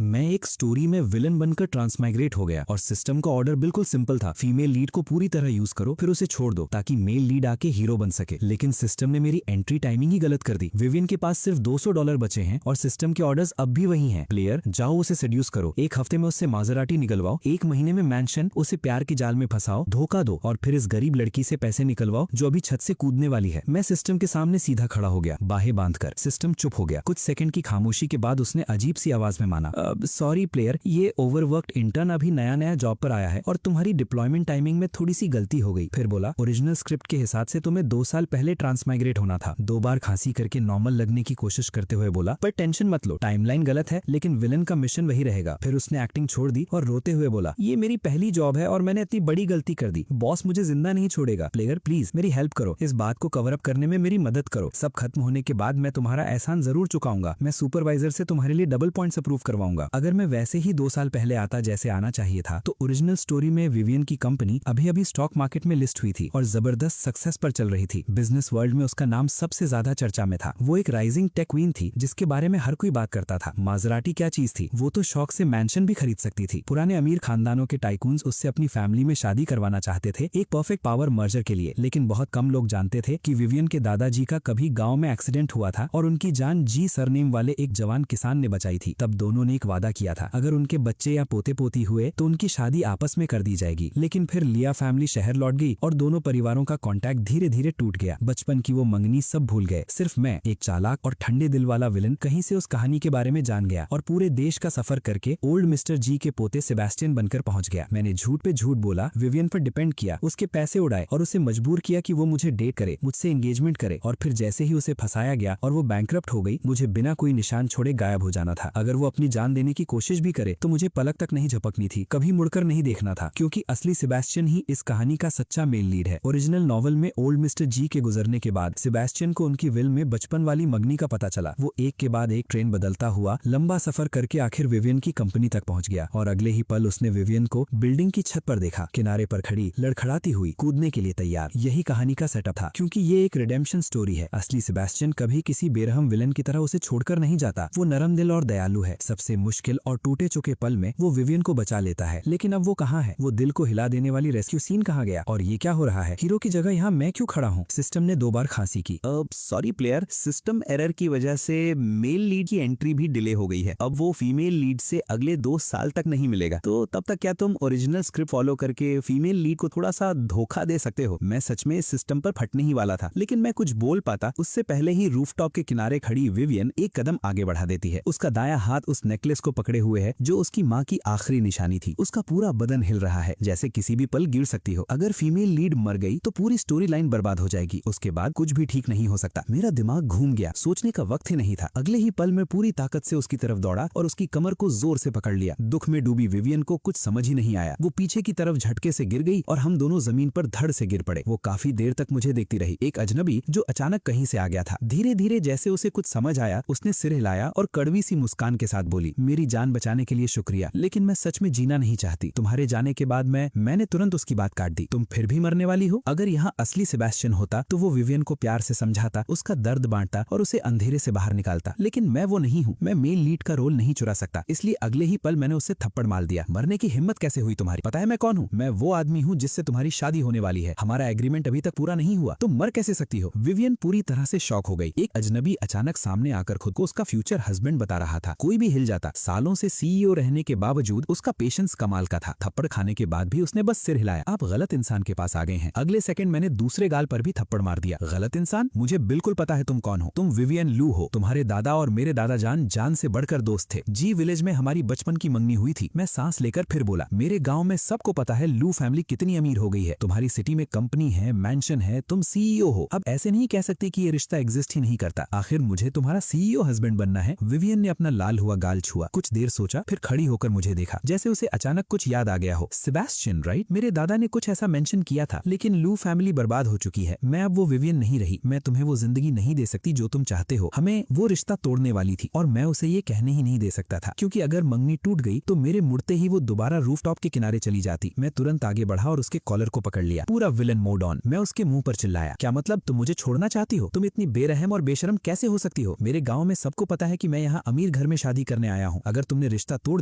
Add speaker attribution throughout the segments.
Speaker 1: मैं एक स्टोरी में विलन बनकर ट्रांसमाइग्रेट हो गया और सिस्टम का ऑर्डर बिल्कुल सिंपल था। फीमेल लीड को पूरी तरह यूज करो, फिर उसे छोड़ दो ताकि मेल लीड आके हीरो बन सके। लेकिन सिस्टम ने मेरी एंट्री टाइमिंग ही गलत कर दी। विवियन के पास सिर्फ $200 बचे हैं और सिस्टम के ऑर्डर्स अब भी वही हैं। प्लेयर, जाओ उसे सेड्यूस करो, एक हफ्ते में उससे माजराटी निकलवाओ, एक महीने में मैंशन, उसे प्यार के जाल में फंसाओ, धोखा दो और फिर इस गरीब लड़की से पैसे निकलवाओ जो अभी छत से कूदने वाली है। मैं सिस्टम के सामने सीधा खड़ा हो गया, बाहें बांधकर। सिस्टम चुप हो गया। कुछ सेकंड की खामोशी के बाद उसने अजीब सी आवाज में माना, सॉरी प्लेयर, ये ओवरवर्क्ड इंटर्न अभी नया नया जॉब पर आया है और तुम्हारी डिप्लॉयमेंट टाइमिंग में थोड़ी सी गलती हो गई। फिर बोला, ओरिजिनल स्क्रिप्ट के हिसाब से तुम्हें 2 साल पहले ट्रांसमाइग्रेट होना था। 2 बार खांसी करके नॉर्मल लगने की कोशिश करते हुए बोला, पर टेंशन मत लो, टाइमलाइन गलत है लेकिन विलन का मिशन वही रहेगा। फिर उसने एक्टिंग छोड़ दी और रोते हुए बोला, ये मेरी पहली जॉब है और मैंने इतनी बड़ी गलती कर दी। बॉस मुझे जिंदा नहीं छोड़ेगा। प्लेयर, प्लीज मेरी हेल्प करो, इस बात को कवर अप करने में मेरी मदद करो। सब खत्म होने के बाद मैं तुम्हारा एहसान जरूर चुकाऊंगा। मैं सुपरवाइजर से तुम्हारे लिए डबल पॉइंट्स अप्रूव करवाऊंगा। अगर मैं वैसे ही 2 साल पहले आता जैसे आना चाहिए था तो ओरिजिनल स्टोरी में विवियन की कंपनी अभी अभी स्टॉक मार्केट में लिस्ट हुई थी और जबरदस्त सक्सेस पर चल रही थी। बिजनेस वर्ल्ड में उसका नाम सबसे ज्यादा चर्चा में था। वो एक राइजिंग टेक क्वीन थी जिसके बारे में हर कोई बात करता था। माजराटी क्या चीज थी, वो तो शौक से मैंशन भी खरीद सकती थी। पुराने अमीर खानदानों के टाइकून्स उससे अपनी फैमिली में शादी करवाना चाहते थे, एक परफेक्ट पावर मर्जर के लिए। लेकिन बहुत कम लोग जानते थे कि विवियन के दादाजी का कभी गांव में एक्सीडेंट हुआ था और उनकी जान जी सरनेम वाले एक जवान किसान ने बचाई थी। तब दोनों ने एक वादा किया था, अगर उनके बच्चे या पोते पोती हुए तो उनकी शादी आपस में कर दी जाएगी। लेकिन फिर लिया फैमिली शहर लौट गई और दोनों परिवारों का कांटेक्ट धीरे धीरे टूट गया। बचपन की वो मंगनी सब भूल गए। सिर्फ मैं, एक चालाक और ठंडे दिल वाला विलन, कहीं से उस कहानी के बारे में जान गया और पूरे देश का सफर करके ओल्ड मिस्टर जी के पोते सेबेस्टियन बनकर पहुंच गया। मैंने झूठ पे झूठ बोला, विवियन पर डिपेंड किया, उसके पैसे उड़ाए और उसे मजबूर किया कि वो मुझे डेट करे, मुझसे एंगेजमेंट करे। और फिर जैसे ही उसे फंसाया गया और वो बैंकरप्ट हो गई, मुझे बिना कोई निशान छोड़े गायब हो जाना था। अगर वो अपनी जान देने की कोशिश भी करे तो मुझे पलक तक नहीं झपकनी थी, कभी मुड़कर नहीं देखना था, क्योंकि असली सेबेस्टियन ही इस कहानी का सच्चा मेल लीड है। ओरिजिनल नॉवल में ओल्ड मिस्टर जी के गुजरने के बाद सेबेस्टियन को उनकी विल में बचपन वाली मंगनी का पता चला। वो एक के बाद एक ट्रेन बदलता हुआ लंबा सफर करके आखिर विवियन की कंपनी तक पहुंच गया और अगले ही पल उसने विवियन को बिल्डिंग की छत पर देखा, किनारे पर खड़ी, लड़खड़ाती हुई, कूदने के लिए तैयार। यही कहानी का सेटअप था, क्योंकि ये एक रिडेम्पशन स्टोरी है। असली सेबेस्टियन कभी किसी बेरहम विलन की तरह उसे छोड़कर नहीं जाता। वो नरम दिल और दयालु है। सबसे मुश्किल और टूटे चुके पल में वो विवियन को बचा लेता है। लेकिन अब वो कहाँ है? वो दिल को हिला देने वाली रेस्क्यू सीन कहाँ गया? और ये क्या हो रहा है? हीरो की जगह यहाँ मैं क्यों खड़ा हूँ? सिस्टम ने 2 बार खांसी की।
Speaker 2: सॉरी प्लेयर, सिस्टम एरर की वजह से मेल लीड की एंट्री भी डिले हो गई है। अब वो फीमेल लीड से अगले 2 साल तक नहीं मिलेगा। तो तब तक क्या तुम ओरिजिनल स्क्रिप्ट फॉलो करके फीमेल लीड को थोड़ा सा धोखा दे सकते हो? मैं सच में इस सिस्टम पर फटने ही वाला था, लेकिन मैं कुछ बोल पाता उससे पहले ही रूफटॉप के किनारे खड़ी विवियन एक कदम आगे बढ़ा देती है। उसका दायां हाथ उस नेकलेस को पकड़े हुए है जो उसकी माँ की आखिरी निशानी थी। उसका पूरा बदन हिल रहा है जैसे किसी भी पल गिर सकती हो। अगर फीमेल लीड मर गई तो पूरी स्टोरी लाइन बर्बाद हो जाएगी। उसके बाद कुछ भी ठीक नहीं हो सकता। मेरा दिमाग घूम गया, सोचने का वक्त ही नहीं था। अगले ही पल में पूरी ताकत से उसकी तरफ दौड़ा और उसकी कमर को जोर से पकड़ लिया। दुख में डूबी विवियन को कुछ समझ ही नहीं आया। वो पीछे की तरफ झटके से गिर गई और हम दोनों जमीन पर धड़ से गिर पड़े। वो काफी देर तक मुझे देखती रही, एक अजनबी जो अचानक कहीं से आ गया था। धीरे धीरे जैसे उसे कुछ समझ आया, उसने सिर हिलाया और कड़वी सी मुस्कान के साथ बोली, मेरी जान बचाने के लिए शुक्रिया, लेकिन मैं सच में जीना नहीं चाहती। तुम्हारे जाने के बाद मैंने तुरंत उसकी बात काट दी। तुम फिर भी मरने वाली हो? अगर यहाँ असली सेबेस्टियन होता तो वो विवियन को प्यार से समझाता, उसका दर्द बांटता और उसे अंधेरे से बाहर निकालता। लेकिन मैं वो नहीं हूँ। मैं मेल लीड का रोल नहीं चुरा सकता, इसलिए अगले ही पल मैंने उससे थप्पड़ मार दिया। मरने की हिम्मत कैसे हुई तुम्हारी? पता है मैं कौन हूँ? मैं वो आदमी हूँ जिससे तुम्हारी शादी होने वाली है। हमारा एग्रीमेंट अभी तक पूरा नहीं हुआ। तुम मर कैसे सकती हो? विवियन पूरी तरह से शॉक हो गई। एक अजनबी अचानक सामने आकर खुद को उसका फ्यूचर हस्बैंड बता रहा था। कोई भी हिल जाता। सालों से सीईओ रहने के बावजूद उसका पेशेंस कमाल का था। थप्पड़ खाने के बाद भी उसने बस सिर हिलाया। आप गलत इंसान के पास आ गए हैं। अगले सेकंड मैंने दूसरे गाल पर भी थप्पड़ मार दिया। गलत इंसान? मुझे बिल्कुल पता है तुम कौन हो। तुम विवियन लू हो। तुम्हारे दादा और मेरे दादा जान से बढ़कर दोस्त थे। जी विलेज में हमारी बचपन की मंगनी हुई थी। मैं सांस लेकर फिर बोला, मेरे गांव में सबको पता है लू फैमिली कितनी अमीर हो गई है। तुम्हारी सिटी में कंपनी है, मैंशन है, तुम सीईओ हो। अब ऐसे नहीं कह सकते कि ये रिश्ता एग्जिस्ट ही नहीं करता। आखिर मुझे तुम्हारा सीईओ हस्बैंड बनना है। विवियन ने अपना लाल हुआ गाल छुआ, कुछ देर सोचा, फिर खड़ी होकर मुझे देखा, जैसे उसे अचानक कुछ याद आ गया हो। Sebastian right? मेरे दादा ने कुछ ऐसा मेंशन किया था, लेकिन लू फैमिली बर्बाद हो चुकी है। मैं अब वो विवियन नहीं रही। मैं तुम्हें वो जिंदगी नहीं दे सकती जो तुम चाहते हो। हमें वो रिश्ता तोड़ने वाली थी और मैं उसे ये कहने ही नहीं दे सकता था, क्योंकि अगर मंगनी टूट गई तो मेरे मुड़ते ही वो दोबारा रूफटॉप के किनारे चली जाती। मैं तुरंत आगे बढ़ा और उसके कॉलर को पकड़ लिया। पूरा विलन मोड ऑन। मैं उसके मुंह पर चिल्लाया, क्या मतलब? तुम मुझे छोड़ना चाहती हो? तुम इतनी बेरहम और बेशरम कैसे हो सकती हो? मेरे गांव में सबको पता है कि मैं यहाँ अमीर घर में शादी करने आया हूँ। अगर
Speaker 1: तुमने रिश्ता तोड़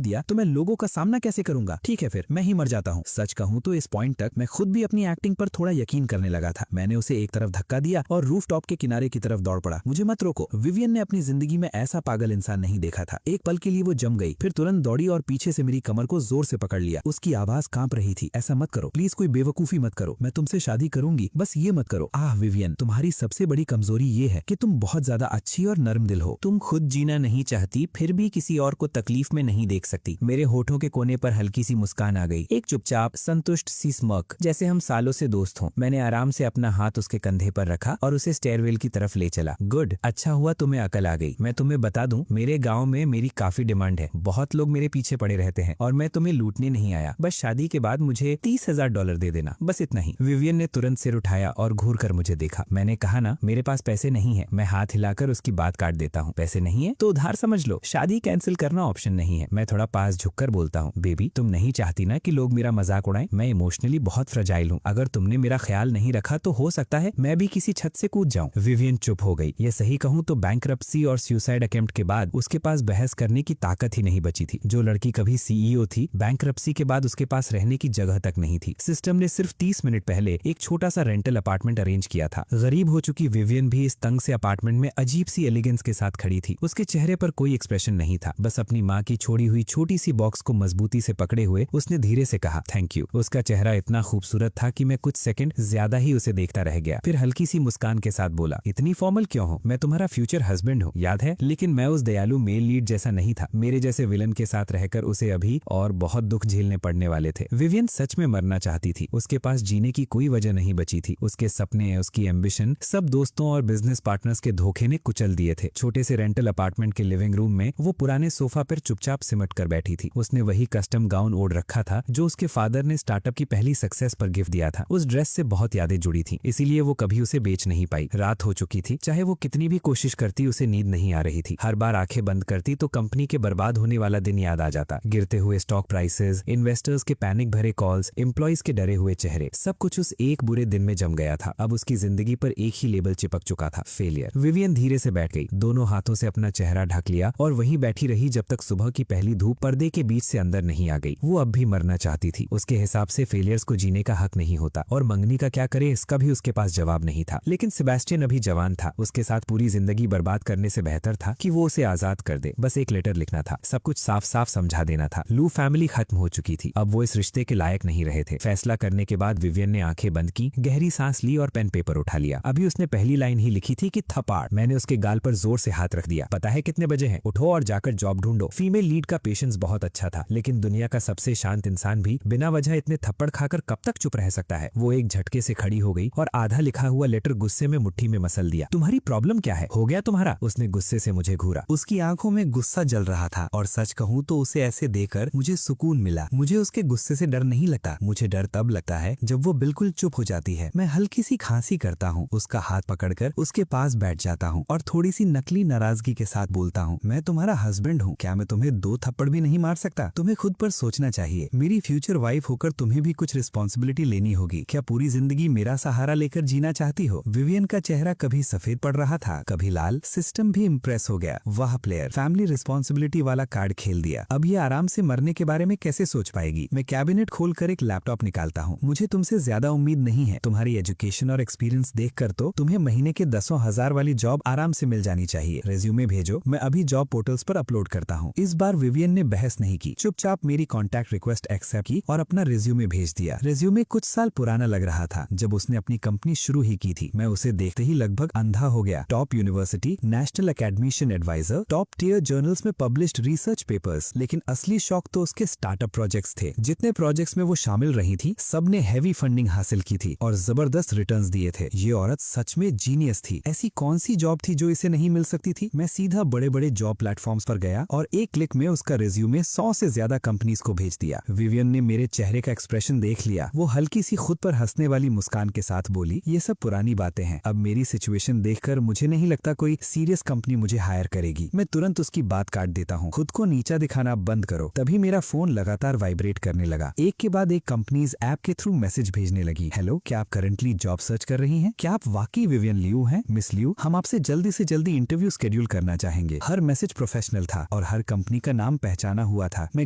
Speaker 1: दिया तो मैं लोगों का सामना कैसे करूंगा? ठीक है फिर मैं ही मर जाता हूँ। सच कहूँ तो इस पॉइंट तक मैं खुद भी अपनी एक्टिंग पर थोड़ा यकीन करने लगा था। मैंने उसे एक तरफ धक्का दिया और रूफटॉप के किनारे की तरफ दौड़ पड़ा। मुझे मत रोको। विवियन ने अपनी जिंदगी में ऐसा पागल इंसान नहीं देखा था। एक पल के लिए वो जम गई, फिर तुरंत दौड़ी और पीछे से मेरी कमर को जोर से पकड़ लिया। उसकी आवाज कांप रही थी। ऐसा मत करो प्लीज, कोई बेवकूफी मत करो, मैं तुमसे शादी करूंगी, बस ये मत करो। विवियन, तुम्हारी सबसे बड़ी कमजोरी ये है कि तुम बहुत ज्यादा अच्छी और नर्म दिल हो। तुम खुद जीना नहीं चाहती, फिर भी किसी और को तकलीफ में नहीं देख सकती। मेरे होठों के कोने पर हल्की सी मुस्कान आ गई, एक चुपचाप संतुष्ट सी स्मर्क, जैसे हम सालों से दोस्त हों। मैंने आराम से अपना हाथ उसके कंधे पर रखा और उसे स्टेयरवेल की तरफ ले चला। गुड, अच्छा हुआ तुम्हें अकल आ गई। मैं तुम्हें बता दूं, मेरे गांव में मेरी काफी डिमांड है। बहुत लोग मेरे पीछे पड़े रहते हैं और मैं तुम्हें लूटने नहीं आया। बस शादी के बाद मुझे $30,000 दे देना, बस इतना ही। विवियन ने तुरंत सिर उठाया और घूर कर मुझे देखा। मैंने कहा ना, मेरे पास पैसे नहीं है। मैं हाथ हिलाकर उसकी बात काट देता हूँ। पैसे नहीं है तो उधार समझ लो, शादी कैंसिल करना ऑप्शन नहीं है। मैं थोड़ा पास झुककर बोलता हूँ, बेबी तुम नहीं चाहती ना कि लोग मेरा मजाक उड़ाएं? मैं इमोशनली बहुत फ्रजाइल हूँ। अगर तुमने मेरा ख्याल नहीं रखा तो हो सकता है मैं भी किसी छत से कूद जाऊं। विवियन चुप हो गई। ये सही कहूँ तो बैंकरप्सी और सुसाइड अटेम्प्ट के बाद उसके पास बहस करने की ताकत ही नहीं बची थी। जो लड़की कभी सीईओ थी, बैंकरप्सी के बाद उसके पास रहने की जगह तक नहीं थी। सिस्टम ने सिर्फ 30 मिनट पहले एक छोटा सा रेंटल अपार्टमेंट अरेंज किया था। गरीब हो चुकी विवियन भी इस तंग से अपार्टमेंट में अजीब सी एलिगेंस के साथ खड़ी थी। उसके चेहरे पर कोई एक्सप्रेशन नहीं था, बस अपनी माँ की छोड़ी हुई छोटी सी बॉक्स को मजबूती से पकड़े हुए उसने धीरे से कहा, थैंक यू। उसका चेहरा इतना खूबसूरत था कि मैं कुछ सेकंड ज्यादा ही उसे देखता रह गया। फिर हल्की सी मुस्कान के साथ बोला, इतनी फॉर्मल क्यों हो? मैं तुम्हारा फ्यूचर हस्बैंड हूँ, याद है? लेकिन मैं उस दयालु मेल लीड जैसा नहीं था। मेरे जैसे विलन के साथ रहकर उसे अभी और बहुत दुख झेलने पड़ने वाले थे। विवियन सच में मरना चाहती थी। उसके पास जीने की कोई वजह नहीं बची थी। उसके सपने, उसकी एम्बिशन सब दोस्तों और बिजनेस पार्टनर्स के धोखे ने कुचल दिए थे। छोटे से रेंटल अपार्टमेंट के लिविंग रूम में वो पुराने सोफा पर चुपचाप सिमट कर बैठी थी। उसने वही कस्टम गाउन ओढ़ रखा था जो उसके फादर ने स्टार्टअप की पहली सक्सेस पर गिफ्ट दिया था। उस ड्रेस से बहुत यादें जुड़ी थी, इसीलिए वो कभी उसे बेच नहीं पाई। रात हो चुकी थी, चाहे वो कितनी भी कोशिश करती उसे नींद नहीं आ रही थी। हर बार आंखें बंद करती तो कंपनी के बर्बाद होने वाला दिन याद आ जाता। गिरते हुए स्टॉक प्राइसेस, इन्वेस्टर्स के पैनिक भरे कॉल्स, एम्प्लॉइज के डरे हुए चेहरे, सब कुछ उस एक बुरे दिन में जम गया था। अब उसकी जिंदगी पर एक ही लेबल चिपक चुका था, फेलियर। विवियन धीरे से बैठ गई, दोनों हाथों से अपना चेहरा ढक लिया और वहीं बैठी रही जब तक सुबह की पहली धूप पर्दे के बीच से अंदर नहीं आ गई। वो अब भी मरना चाहती थी। उसके हिसाब से फेलियर्स को जीने का हक नहीं होता और मंगनी का क्या करे इसका भी उसके पास जवाब नहीं था। लेकिन सेबेस्टियन अभी जवान था। उसके साथ पूरी जिंदगी बर्बाद करने से बेहतर था कि वो उसे आजाद कर दे। बस एक लेटर लिखना था, सब कुछ साफ साफ समझा देना था। लू फैमिली खत्म हो चुकी थी, अब वो इस रिश्ते के लायक नहीं रहे थे। फैसला करने के बाद विवियन ने आंखें बंद की, गहरी सांस ली और पेन पेपर उठा लिया। अभी उसने पहली लाइन ही लिखी थी कि थप्पड़। मैंने उसके गाल पर जोर से हाथ रख दिया। पता है कितने बजे हैं? उठो और जाकर जॉब ढूंढो। फीमेल लीड का पेशेंस बहुत अच्छा था, लेकिन दुनिया का सबसे शांत इंसान भी बिना वजह इतने थप्पड़ खाकर कब तक चुप रह सकता है? वो एक झटके से खड़ी हो गई और आधा लिखा हुआ लेटर गुस्से में मुट्ठी में मसल दिया। तुम्हारी प्रॉब्लम क्या है? हो गया तुम्हारा? उसने गुस्से से मुझे घूरा।
Speaker 2: उसकी आंखों में गुस्सा जल रहा था और सच कहूँ तो उसे ऐसे देखकर मुझे सुकून मिला। मुझे उसके गुस्से से डर नहीं लगता, मुझे डर तब लगता है जब वो बिल्कुल चुप हो जाती है। मैं हल्की सी खांसी करता हूँ, उसका हाथ पकड़कर उसके पास बैठ जाता हूँ और थोड़ी सी नकली नाराजगी के साथ बोलता हूँ, मैं तुम्हारा हस्बैंड हूँ, क्या मैं तुम्हें 2 थप्पड़ भी नहीं मार सकता? तुम्हें खुद पर सोचना चाहिए। मेरी फ्यूचर वाइफ होकर तुम्हें भी कुछ रिस्पॉन्सिबिलिटी लेनी होगी। क्या पूरी जिंदगी मेरा सहारा लेकर जीना चाहती हो? विवियन का चेहरा कभी सफेद पड़ रहा था, कभी लाल। सिस्टम भी इम्प्रेस हो गया। वाह प्लेयर, फैमिली रिस्पॉन्सिबिलिटी वाला कार्ड खेल दिया। अब ये आराम से मरने के बारे में कैसे सोच पाएगी? मैं कैबिनेट खोलकर एक लैपटॉप निकालता हूँ। मुझे तुमसे ज्यादा उम्मीद नहीं है। तुम्हारी एजुकेशन और एक्सपीरियंस देखकर तो तुम्हें महीने के 10,000 वाली जॉब आराम से मिल जानी चाहिए। रेज्यूमे भेजो, मैं अभी जॉब पोर्टल्स पर अपलोड करता हूँ। इस बार विवियन ने बहस नहीं की, चुपचाप मेरी कॉन्टैक्ट रिक्वेस्ट एक्सेप्ट की और अपना रेज्यूमे भेज दिया। रेज्यूमे कुछ साल पुराना लग रहा था, जब उसने अपनी कंपनी शुरू ही की थी। मैं उसे देखते ही लगभग अंधा हो गया। Top university, national academician adviser, top tier journals में पब्लिश्ड रिसर्च पेपर्स। लेकिन असली शौक तो उसके स्टार्टअप प्रोजेक्ट्स थे। जितने प्रोजेक्ट्स में वो शामिल रही थी, सबने हैवी फंडिंग हासिल की थी और जबरदस्त रिटर्न्स दिए थे। ये औरत सच में जीनियस थी। ऐसी कौन सी जॉब थी जो इसे नहीं मिल सकती थी? मैं सीधा बड़े बड़े जॉब प्लेटफॉर्म्स पर गया और एक क्लिक में उसका रेज्यूमे 100 से ज्यादा कंपनीज को भेज दिया। विवियन ने मेरे चेहरे का एक्सप्रेशन देख लिया। वो हल्की सी खुद पर हंसने वाली मुस्कान के साथ बोली, ये सब पुरानी बातें हैं। अब मेरी सिचुएशन देखकर मुझे नहीं लगता कोई सीरियस कंपनी मुझे हायर करेगी। मैं तुरंत उसकी बात काट देता हूँ। खुद को नीचा दिखाना बंद करो। तभी मेरा फोन लगातार वाइब्रेट करने लगा। एक के बाद एक कंपनीज ऐप के थ्रू मैसेज भेजने लगी। हेलो, क्या आप करंटली जॉब सर्च कर रही हैं? क्या आप वाकई विवियन लियू हैं? मिस लियू, हम आपसे जल्दी से जल्दी इंटरव्यू शेड्यूल करना चाहेंगे। हर मैसेज प्रोफेशनल था और हर
Speaker 1: कंपनी का नाम पहचाना हुआ था। मैं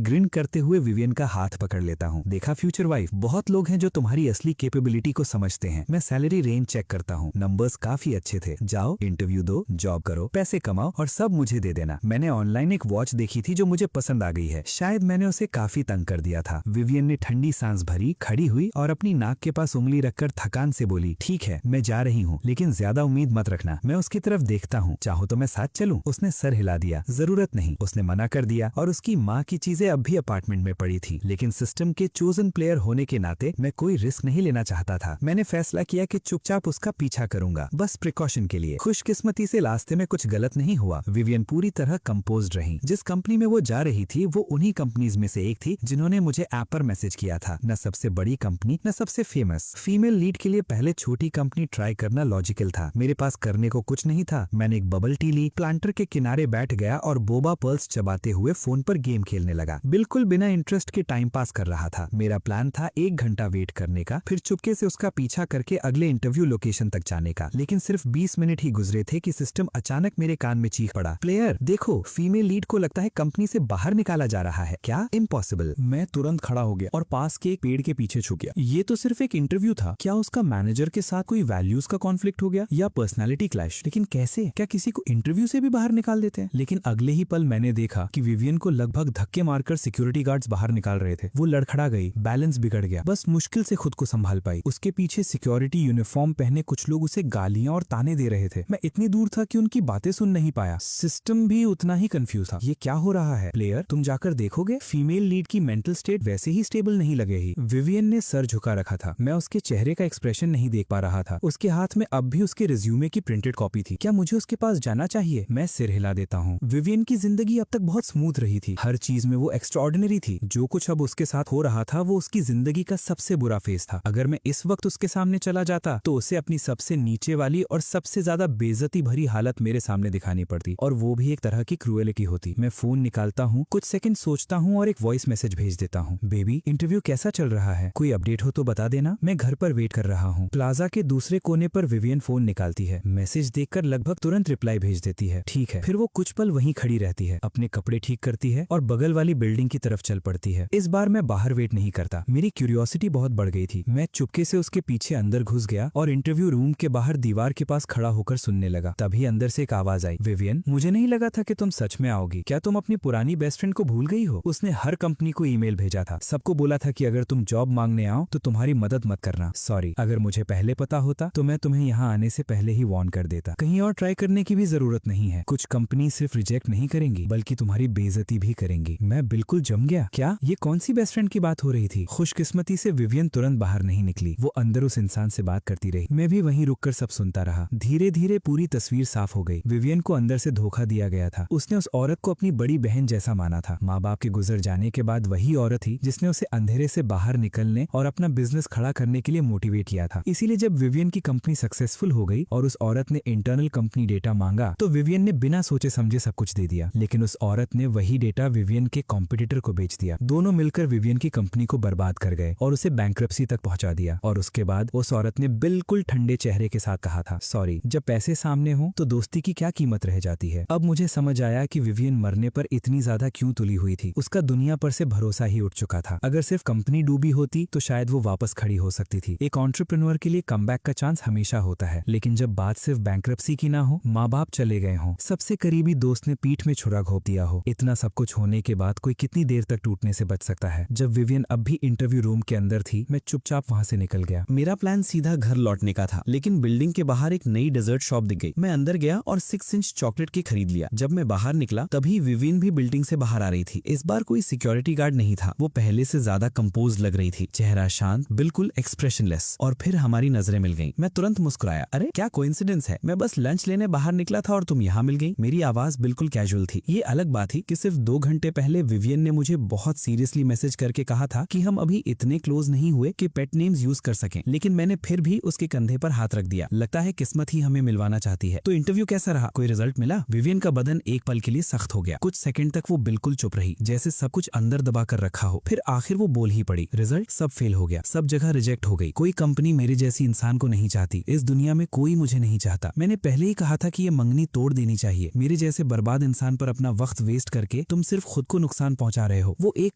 Speaker 1: ग्रिन करते हुए विवियन का हाथ पकड़ लेता हूँ। देखा फ्यूचर वाइफ, बहुत लोग हैं जो तुम्हारी असली कैपेबिलिटी को समझते हैं। मैं सैलरी रेंज चेक करता हूँ, नंबर्स काफी अच्छे थे। जाओ, इंटरव्यू दो, जॉब करो, पैसे कमाओ और सब मुझे दे देना। मैंने ऑनलाइन एक वॉच देखी थी जो मुझे पसंद आ गई है। शायद मैंने उसे काफी तंग कर दिया था। विवियन ने ठंडी सांस भरी, खड़ी हुई और अपनी नाक के पास उंगली रखकर थकान से बोली, ठीक है, मैं जा रही हूँ, लेकिन ज्यादा उम्मीद मत रखना। मैं उसकी तरफ देखता हूँ, चाहो तो मैं साथ चलूं? उसने सर हिला दिया। जरूरत नहीं, उसने मना कर दिया। और उसकी माँ की चीजें अब भी अपार्टमेंट में पड़ी थी, लेकिन सिस्टम के चोजन प्लेयर होने के नाते मैं कोई रिस्क नहीं लेना चाहता था। मैंने फैसला किया कि चुपचाप उसका पीछा करूंगा, बस प्रिकॉशन के लिए। खुशकिस्मती से रास्ते में कुछ गलत नहीं हुआ। विवियन पूरी तरह कंपोज्ड रही। जिस कंपनी में वो जा रही थी वो उन्हीं कंपनीज में से एक थी जिन्होंने मुझे ऐप पर मैसेज किया था। न सबसे बड़ी कंपनी, न सबसे फेमस। फीमेल लीड के लिए पहले छोटी कंपनी ट्राई करना लॉजिकल था। मेरे पास करने को कुछ नहीं था। मैंने एक बबल टी ली, प्लांटर के किनारे बैठ गया और बोबा पर्ल्स चबाते हुए फोन पर गेम खेलने लगा। बिल्कुल बिना इंटरेस्ट के टाइम पास कर रहा था। मेरा प्लान था 1 घंटा वेट करने का, फिर चुपके से उसका पीछा करके अगले इंटरव्यू लोकेशन तक जाने का। लेकिन सिर्फ 20 मिनट ही गुजरे थे कि सिस्टम अचानक मेरे कान में चीख पड़ा, प्लेयर देखो, फीमेल लीड को लगता है कंपनी से बाहर निकाला जा रहा है। क्या? इम्पॉसिबल। मैं तुरंत खड़ा हो गया और पास के एक पेड़ के पीछे छुप गया। ये तो सिर्फ एक इंटरव्यू था। क्या उसका मैनेजर के साथ कोई वैल्यूज का कॉन्फ्लिक्ट हो गया या पर्सनालिटी क्लैश? लेकिन कैसे? क्या किसी को इंटरव्यू से भी बाहर निकाल देते हैं? लेकिन अगले ही पल मैंने देखा कि विवियन को लगभग धक्के मारकर सिक्योरिटी गार्ड्स बाहर निकाल रहे थे। वो लड़खड़ा गई, बैलेंस बिगड़ गया, बस मुश्किल से खुद को संभाल पाई। उसके पीछे सिक्योरिटी यूनिफॉर्म पहने कुछ लोग उसे गालियां और ताने दे रहे थे। मैं इतनी दूर था कि उनकी बातें सुन नहीं पाया। सिस्टम भी उतना ही कंफ्यूज था। ये क्या हो रहा है? प्लेयर, तुम जाकर देखोगे? फीमेल लीड की मेंटल स्टेट वैसे ही स्टेबल नहीं लगे ही। विवियन ने सर झुका रखा था। मैं उसके चेहरे का एक्सप्रेशन नहीं देख पा रहा था। उसके हाथ में अब भी उसके रिज्यूमे की प्रिंटेड कॉपी थी। क्या मुझे उसके पास जाना चाहिए? मैं सिर हिला देता हूँ। विवियन की जिंदगी अब तक बहुत स्मूथ रही थी। हर चीज में वो एक्स्ट्राऑर्डिनरी थी। जो कुछ अब उसके साथ हो रहा था वो उसकी जिंदगी का सबसे बुरा फेज था। अगर मैं इस वक्त उसके सामने चला जाता तो उसे अपनी सबसे नीचे वाली और सबसे ज्यादा बेइज्जती भरी हालत मेरे सामने दिखानी पड़ती, और वो भी एक तरह की क्रूएलिटी होती। मैं फोन निकालता हूँ, कुछ सेकंड सोचता हूँ और एक वॉइस मैसेज भेज देता हूँ, बेबी, इंटरव्यू कैसा चल रहा है? कोई अपडेट हो तो बता देना, मैं घर पर वेट कर रहा हूँ। प्लाजा के दूसरे कोने पर विवियन फोन निकालती है। मैसेज देखकर लगभग तुरंत रिप्लाई भेज देती है, ठीक है। फिर वो कुछ पल वहीं खड़ी रहती है, अपने कपड़े ठीक करती है और बगल वाली बिल्डिंग की तरफ चल पड़ती है। इस बार मैं बाहर वेट नहीं करता। मेरी क्यूरियोसिटी बहुत बढ़ गई थी। मैं चुपके से उसके पीछे अंदर घुस गया और इंटरव्यू रूम के बाहर दीवार के पास खड़ा होकर सुनने लगा। तभी अंदर से एक आवाज आई, विवियन, मुझे नहीं लगा था कि तुम सच में आओगी। क्या तुम अपनी पुरानी बेस्ट फ्रेंड को भूल गई हो? उसने हर कंपनी को ईमेल भेजा था, सबको बोला था कि अगर तुम जॉब मांगने आओ तो तुम्हारी मदद मत करना। सॉरी, अगर मुझे पहले पता होता तो मैं तुम्हें यहाँ आने से पहले ही वार्न कर देता। कहीं और ट्राई करने की भी जरूरत नहीं है। कुछ कंपनी सिर्फ रिजेक्ट नहीं करेंगी बल्कि तुम्हारी बेइज्जती भी करेंगी। मैं बिल्कुल जम गया। क्या ये कौन सी बेस्ट फ्रेंड की बात हो रही थी? खुशकिस्मती से विवियन तुरंत बाहर नहीं निकली। वो अंदर उस इंसान से बात करती रही। मैं भी वहीं रुककर सब सुनता रहा। धीरे धीरे पूरी तस्वीर साफ हो गई। विवियन को अंदर से धोखा दिया गया था। उसने उस औरत को अपनी बड़ी बहन जैसा माना था। माँ बाप के गुजर जाने के बाद वही औरत थी जिसने उसे अंधेरे से बाहर निकलने और अपना बिजनेस खड़ा करने के लिए मोटिवेट किया था। इसीलिए जब विवियन की कंपनी सक्सेसफुल हो गई और उस औरत ने इंटरनल कंपनी डेटा मांगा तो विवियन ने बिना सोचे समझे सब कुछ दे दिया। लेकिन उस औरत ने वही डेटा विवियन के कॉम्पिटिटर को बेच दिया। दोनों मिलकर विवियन की कंपनी को बर्बाद कर गए और उसे बैंक्रप्सी तक पहुंचा दिया। और उसके बाद उस औरत ने बिल्कुल ठंडे चेहरे के साथ कहा था, सॉरी, जब पैसे सामने हो तो दोस्ती की क्या कीमत रह जाती है। अब मुझे समझ आया कि विवियन मरने पर इतनी ज्यादा क्यों तुली हुई थी। उसका दुनिया पर से भरोसा ही उठ चुका था। अगर सिर्फ कंपनी डूबी होती तो शायद वो वापस खड़ी हो सकती थी। एक एंटरप्रेन्योर के लिए कमबैक का चांस हमेशा होता है, लेकिन जब बात सिर्फ बैंक्रप्सी की ना हो, माँ बाप चले गए हों, सबसे करीबी दोस्त ने पीठ में छुरा घोंप दिया हो, इतना सब कुछ होने के बाद कोई कितनी देर तक टूटने से बच सकता है। जब विवियन अब भी इंटरव्यू रूम के अंदर थी, मैं चुपचाप वहां से निकल गया।
Speaker 2: मेरा प्लान सीधा घर लौटने का था, लेकिन बिल्डिंग के बाहर एक नई डेजर्ट शॉप दिख गई। मैं अंदर गया और 6 इंच चॉकलेट केक खरीद लिया। जब मैं बाहर निकला तभी विवियन भी बिल्डिंग से बाहर आ रही थी। इस बार कोई सिक्योरिटी गार्ड नहीं था। वो पहले से ज्यादा कंपोज लग रही थी, चेहरा शांत, बिल्कुल एक्सप्रेशनलेस। और फिर हमारी नजरें मिल गईं। मैं तुरंत मुस्कुराया, अरे क्या कोइंसिडेंस है, मैं बस लंच लेने बाहर निकला था और तुम यहाँ मिल गई। मेरी आवाज बिल्कुल कैजुअल थी। ये अलग बात थी कि सिर्फ 2 घंटे पहले विवियन ने मुझे बहुत सीरियसली मैसेज करके कहा था कि हम अभी इतने क्लोज नहीं हुए कि पेट नेम्स यूज कर सकें, लेकिन मैंने फिर भी उसके कंधे पर हाथ रख दिया। लगता है किस्मत ही हमें मिलवाना चाहती है। तो इंटरव्यू कैसा रहा? कोई रिजल्ट मिला? विवियन का बदन एक पल के लिए सख्त हो गया। कुछ सेकंड तक वो बिल्कुल चुप रही, जैसे सब कुछ अंदर दबा कर रखा हो। फिर आखिर वो बोल ही पड़ी, रिजल्ट सब फेल हो गया, सब जगह रिजेक्ट हो गई। कोई कंपनी मेरे जैसी इंसान को नहीं चाहती। इस दुनिया में कोई मुझे नहीं चाहता। मैंने पहले ही कहा था कि ये मंगनी तोड़ देनी चाहिए। मेरे जैसे बर्बाद इंसान पर अपना वक्त
Speaker 1: वक्त वेस्ट करके तुम सिर्फ खुद को नुकसान पहुंचा रहे हो। वो एक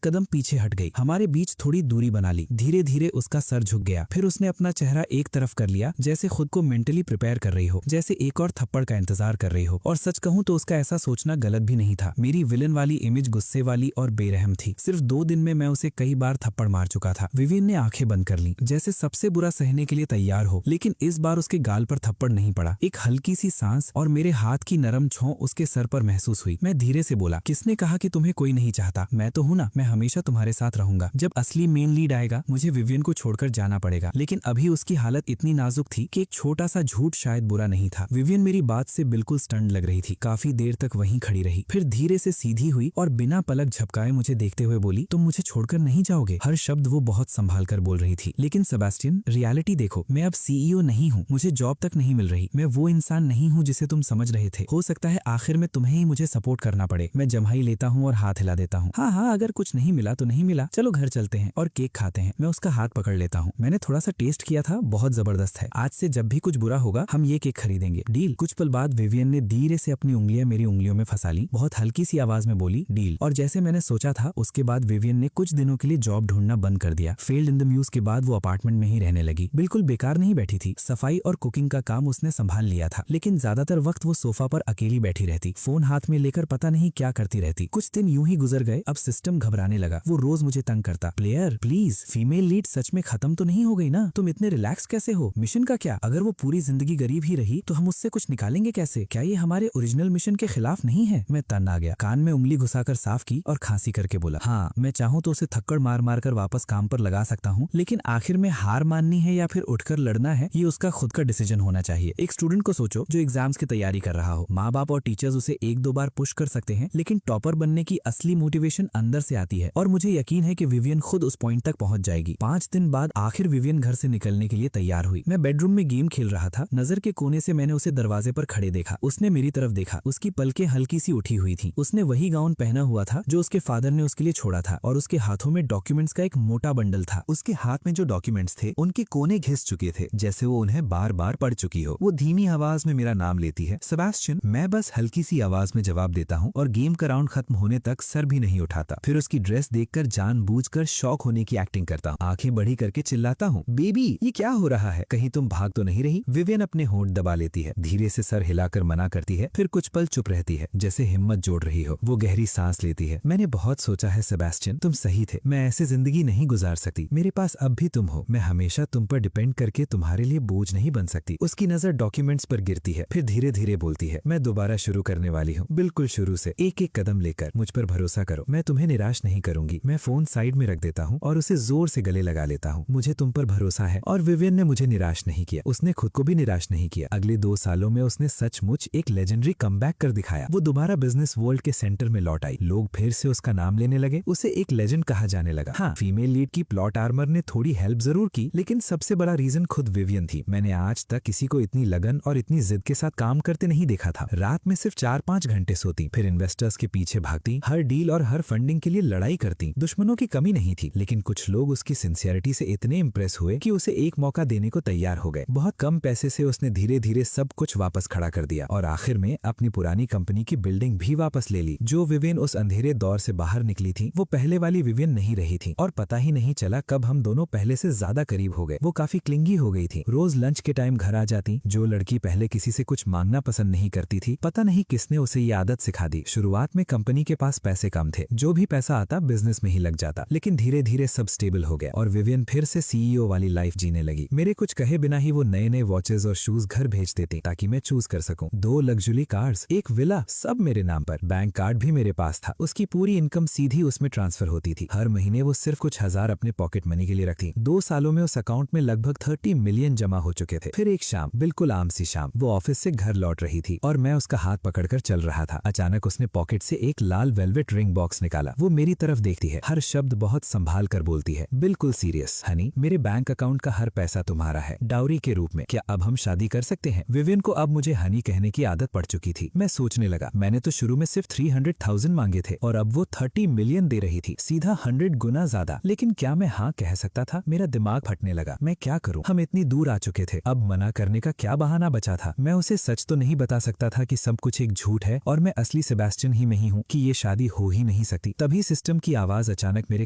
Speaker 1: कदम पीछे हट गई, हमारे बीच थोड़ी दूरी बना ली। धीरे धीरे उसका सर झुक गया, फिर उसने अपना चेहरा एक तरफ कर लिया, जैसे खुद को मेंटली प्रिपेयर कर रही हो, जैसे एक और थप्पड़ का इंतजार कर रही हो। और सच कहूं तो उसका ऐसा सोचना गलत भी नहीं था। मेरी विलन वाली इमेज गुस्से वाली और बेरहम थी। सिर्फ 2 दिन में मैं उसे कई बार थप्पड़ मार चुका था। विवियन ने आंखें बंद कर ली, जैसे सबसे बुरा सहने के लिए तैयार हो, लेकिन इस बार उसके गाल पर थप्पड़ नहीं पड़ा। एक हल्की सी सांस और मेरे हाथ की नरम छांव उसके सर पर महसूस हुई। मैं धीरे से बोला, किसने कहा कि तुम्हें कोई नहीं चाहता? मैं तो हूं ना, मैं हमेशा तुम्हारे साथ रहूंगा। जब असली मेन लीड आएगा मुझे विवियन को छोड़कर जाना पड़ेगा। लेकिन अभी उसकी हालत इतनी नाजुक थी कि एक छोटा सा झूठ शायद बुरा नहीं था। विवियन मेरी बात से बिल्कुल स्टन्ड लग रही थी। काफी देर तक वहीं खड़ी रही, फिर धीरे से सीधी हुई और बिना पलक झपकाए मुझे देखते हुए बोली, तुम मुझे छोड़कर नहीं जाओगे? हर शब्द वो बहुत संभाल कर बोल रही थी। लेकिन सेबेस्टियन, रियलिटी देखो, मैं अब CEO नहीं हूँ, मुझे जॉब तक नहीं मिल रही, मैं वो इंसान नहीं हूँ जिसे तुम समझ रहे थे। हो सकता है आखिर में तुम्हें ही मुझे सपोर्ट करना पड़े। मैं जम्हाई लेता हूँ और हाथ हिला देता हूँ। हाँ, अगर कुछ नहीं मिला तो नहीं मिला, चलो घर चलते हैं और केक खाते हैं। मैं उसका हाथ पकड़ लेता हूँ। मैंने थोड़ा सा टेस्ट किया था, बहुत जबरदस्त है। आज से जब भी कुछ बुरा होगा हम ये केक खरीदेंगे, डील? कुछ पल बाद विवियन ने धीरे से अपनी उंगलियां मेरी उंगलियों में फंसा ली, बहुत हल्की सी आवाज में बोली, डील। और जैसे मैंने सोचा था, उसके बाद विवियन ने कुछ दिनों के लिए जॉब ढूंढना बंद कर दिया। फेल्ड इन द म्यूज के बाद वो अपार्टमेंट में ही रहने लगी। बिल्कुल बेकार नहीं बैठी थी, सफाई और कुकिंग का काम उसने संभाल लिया था। लेकिन ज्यादातर वक्त वो सोफा पर अकेली बैठी रहती, फोन हाथ में लेकर पता नहीं क्या करती रहती। कुछ दिन यूं ही गुजर गए। अब सिस्टम घबराने लगा। वो रोज मुझे तंग करता, प्लेयर प्लीज, फीमेल लीड सच में खत्म तो नहीं हो गई ना? तुम इतने रिलैक्स कैसे हो? मिशन का क्या? अगर वो पूरी जिंदगी गरीब ही रही तो हम उससे कुछ निकालेंगे कैसे? क्या ये हमारे ओरिजिनल मिशन के खिलाफ नहीं है? मैं तन आ गया, कान में उंगली घुसाकर साफ की और खांसी करके बोला, हाँ, मैं चाहूँ तो उसे थक्कड़ मार मार कर वापस काम पर लगा सकता हूँ, लेकिन आखिर में हार माननी है या फिर उठकर लड़ना है, ये उसका खुद का डिसीजन होना चाहिए। एक स्टूडेंट को सोचो जो एग्जाम्स की तैयारी कर रहा हो। माँ बाप और टीचर्स उसे 1-2 बार पुश कर सकते हैं, लेकिन टॉपर बनने की असली मोटिवेशन अंदर से आती है। और मुझे यकीन है कि विवियन खुद उस पॉइंट तक पहुंच जाएगी। 5 दिन बाद आखिर विवियन घर से निकलने के लिए तैयार हुई। मैं बेडरूम में गेम खेल रहा था। नजर के कोने से मैंने उसे दरवाजे पर खड़े देखा। उसने मेरी तरफ देखा। उसकी पलकें हल्की सी उठी हुई थी। उसने वही गाउन पहना हुआ था जो उसके फादर ने उसके लिए छोड़ा था, और उसके हाथों में डॉक्यूमेंट्स का एक मोटा बंडल था।
Speaker 2: उसके हाथ में जो डॉक्यूमेंट्स थे उनके कोने घिस चुके थे, जैसे वो उन्हें बार बार पढ़ चुकी हो। वो धीमी आवाज में मेरा नाम लेती है, सेबेस्टियन। मैं बस हल्की सी आवाज में जवाब देता हूँ और गेम का राउंड खत्म होने तक सर भी नहीं उठाता। फिर उसकी ड्रेस देखकर जानबूझकर शॉक होने की एक्टिंग करता हूँ। आंखें बड़ी करके चिल्लाता हूँ, बेबी ये क्या हो रहा है? कहीं तुम भाग तो नहीं रही? विवियन अपने होंठ दबा लेती है, धीरे से सर हिलाकर मना करती है, फिर कुछ पल चुप रहती है, जैसे हिम्मत जोड़ रही हो। वो गहरी सांस लेती है। मैंने बहुत सोचा है सेबेस्टियन, तुम सही थे। मैं ऐसे जिंदगी नहीं गुजार सकती। मेरे पास अब भी तुम हो। मैं हमेशा तुम पर डिपेंड करके तुम्हारे लिए बोझ नहीं बन सकती। उसकी नजर डॉक्यूमेंट्स पर गिरती है, फिर धीरे धीरे बोलती है, मैं दोबारा शुरू करने वाली हूँ, बिल्कुल शुरू से, एक एक कदम लेकर। मुझ पर भरोसा करो, मैं तुम्हें निराश नहीं करूंगी। मैं फोन साइड में रख देता हूँ और उसे जोर से गले लगा लेता हूँ। मुझे तुम पर भरोसा है। और विवियन ने मुझे निराश नहीं किया, उसने खुद को भी निराश नहीं किया। अगले 2 सालों में उसने सचमुच एक लेजेंडरी कमबैक कर दिखाया। वो दोबारा बिजनेस वर्ल्ड के सेंटर में लौट आई। लोग फिर से उसका नाम लेने लगे। उसे एक लेजेंड कहा जाने लगा। हाँ, फीमेल लीड की प्लॉट आर्मर ने थोड़ी हेल्प जरूर की, लेकिन सबसे बड़ा रीजन खुद विवियन थी। मैंने आज तक किसी को इतनी लगन और इतनी जिद के साथ काम करते नहीं देखा था। रात में सिर्फ 4-5 घंटे सोती, फिर इन्वेस्टर्स के पीछे भागती, हर डील और हर फंडिंग के लिए लड़ाई करती। दुश्मनों की कमी नहीं थी, लेकिन कुछ लोग उसकी सिंसियरिटी से इतने इंप्रेस हुए कि उसे एक मौका देने को तैयार हो गए। बहुत कम पैसे से उसने धीरे धीरे सब कुछ वापस खड़ा कर दिया और आखिर में अपनी पुरानी कंपनी की बिल्डिंग भी वापस ले ली। जो विवियन उस अंधेरे दौर से बाहर निकली थी, वो पहले वाली विवियन नहीं रही थी, और पता ही नहीं चला कब हम दोनों पहले से ज्यादा करीब हो गए। वो काफी क्लिंगी हो गई थी। रोज लंच के टाइम घर आ जाती। जो लड़की पहले किसी से कुछ मांगना पसंद नहीं करती थी, पता नहीं किसने उसे ये आदत सिखा दी। शुरुआत में कंपनी के पास पैसे कम थे, जो भी पैसा आता बिजनेस में ही लग जाता, लेकिन धीरे धीरे सब स्टेबल हो गया और विवियन फिर से CEO वाली लाइफ जीने लगी। मेरे कुछ कहे बिना ही वो नए नए वॉचेस और शूज घर भेज देती ताकि मैं चूज कर सकूं। 2 लग्जरी कार्स, एक विला, सब मेरे नाम पर। बैंक कार्ड भी मेरे पास था। उसकी पूरी इनकम सीधी उसमें ट्रांसफर होती थी। हर महीने वो सिर्फ कुछ हजार अपने पॉकेट मनी के लिए रखती। 2 सालों में उस अकाउंट में लगभग 30 मिलियन जमा हो चुके थे। फिर एक शाम, बिल्कुल आम सी शाम, वो ऑफिस से घर लौट रही थी और मैं उसका हाथ पकड़कर चल रहा था। अचानक उसने पॉकेट से एक लाल वेलवेट रिंग बॉक्स निकाला। वो मेरी तरफ देखती है, हर शब्द बहुत संभाल कर बोलती है, बिल्कुल सीरियस, हनी, मेरे बैंक अकाउंट का हर पैसा तुम्हारा है, डाउरी के रूप में। क्या अब हम शादी कर सकते हैं? विवियन को अब मुझे हनी कहने की आदत पड़ चुकी थी। मैं सोचने लगा, मैंने तो शुरू में सिर्फ 300,000 मांगे थे और अब वो 30 मिलियन दे रही थी, सीधा 100 गुना ज्यादा। लेकिन क्या मैं हाँ कह सकता था? मेरा दिमाग फटने लगा। मैं क्या करूं? हम इतनी दूर आ चुके थे, अब मना करने का क्या बहाना बचा था? मैं उसे सच तो नहीं बता सकता था कि सब कुछ एक झूठ है और मैं असली
Speaker 1: सेबेस्टियन ही में ही हूँ कि ये शादी हो ही नहीं सकती। तभी सिस्टम की आवाज अचानक मेरे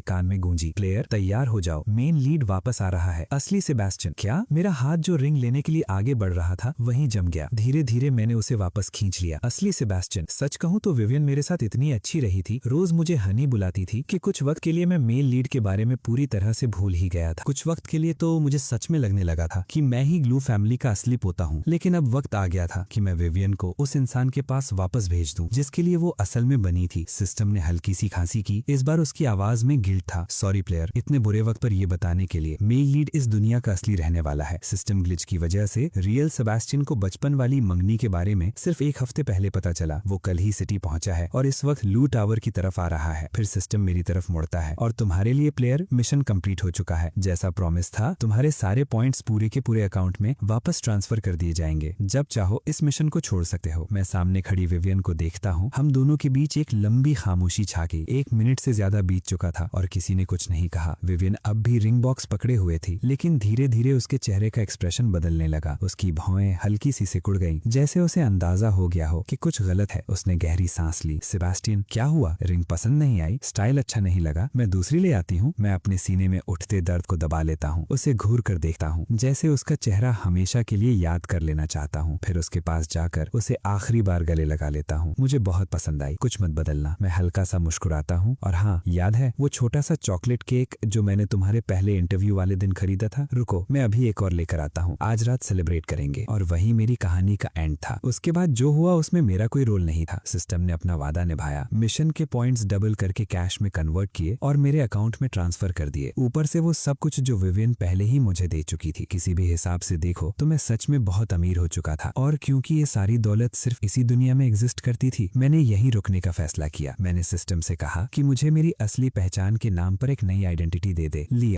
Speaker 1: कान में गूंजी, प्लेयर तैयार हो जाओ, मेन लीड वापस आ रहा है, असली सेबेस्टियन। क्या? मेरा हाथ जो रिंग लेने के लिए आगे बढ़ रहा था वहीं जम गया। धीरे धीरे मैंने उसे वापस खींच लिया। असली सेबेस्टियन। सच कहूँ तो विवियन मेरे साथ इतनी अच्छी रही थी, रोज मुझे हनी बुलाती थी कि कुछ वक्त के लिए मैं मेल लीड के बारे में पूरी तरह से भूल ही गया था। कुछ वक्त के लिए तो मुझे सच में लगने लगा था कि मैं ही ग्लू फैमिली का असली पोता हूँ। लेकिन अब वक्त आ गया था कि मैं विवियन को उस इंसान के पास वापस भेज दूं जिसके लिए वो असल में बनी थी। सिस्टम ने हल्की सी खांसी की। इस बार उसकी आवाज में गिल्ट था। सॉरी प्लेयर, इतने बुरे वक्त पर ये बताने के लिए। मेल लीड इस दुनिया का असली रहने वाला है। सिस्टम ग्लिच की वजह से रियल सेबेस्टियन को बचपन वाली मंगनी के बारे में सिर्फ एक हफ्ते पहले पता चला। वो कल ही सिटी पहुंचा है और इस वक्त लू टावर की तरफ आ रहा है। फिर सिस्टम मेरी तरफ मुड़ता है और तुम्हारे लिए प्लेयर मिशन कंप्लीट हो चुका है। जैसा प्रॉमिस था, तुम्हारे सारे पॉइंट्स पूरे के पूरे अकाउंट में वापस ट्रांसफर कर दिए जाएंगे। जब चाहो इस मिशन को छोड़ सकते हो। मैं सामने खड़ी विवियन को देखता हूँ। हम दोनों के बीच एक लंबी खामोशी छा गई। 1 मिनट से ज्यादा बीत चुका था और किसी ने कुछ नहीं कहा। विवियन अब भी रिंग बॉक्स पकड़े हुए थी, लेकिन धीरे धीरे उसके चेहरे का एक्सप्रेशन बदलने लगा। उसकी भौएं हल्की सी सिकुड़ गईं, जैसे उसे अंदाजा हो गया हो कि कुछ गलत है। उसने गहरी सांस ली। सेबेस्टियन, क्या हुआ? रिंग पसंद नहीं आई? स्टाइल अच्छा नहीं लगा? मैं दूसरी ले आती हूँ। मैं अपने सीने में उठते दर्द को दबा लेता हूँ। उसे घूर कर देखता हूँ, जैसे उसका चेहरा हमेशा के लिए याद कर लेना चाहता हूँ। फिर उसके पास जाकर उसे आखिरी बार गले लगा लेता हूँ। मुझे बहुत पसंद आई, कुछ मत बदलना। मैं हल्का सा मुस्कुराता हूँ। और हाँ, याद है वो छोटा सा चॉकलेट केक जो मैंने तुम्हारे पहले इंटरव्यू वाले दिन खरीदा था? रुको, मैं अभी एक और लेकर आता हूँ। आज रात सेलिब्रेट करेंगे। और वही मेरी कहानी का एंड था। उसके बाद जो हुआ उसमें मेरा कोई रोल नहीं था। सिस्टम ने अपना वादा निभाया, मिशन के पॉइंट्स डबल करके कैश में कन्वर्ट किए और मेरे अकाउंट में ट्रांसफर कर दिए। ऊपर से वो सब कुछ जो विवियन पहले ही मुझे दे चुकी थी। किसी भी हिसाब से देखो तो मैं सच में बहुत अमीर हो चुका था। और क्योंकि ये सारी दौलत सिर्फ इसी दुनिया में एग्जिस्ट करती थी, मैंने यहीं रुकने का फैसला किया। मैंने सिस्टम से कहा कि मुझे मेरी असली पहचान के नाम पर एक नई आइडेंटिटी दे दे। लिया।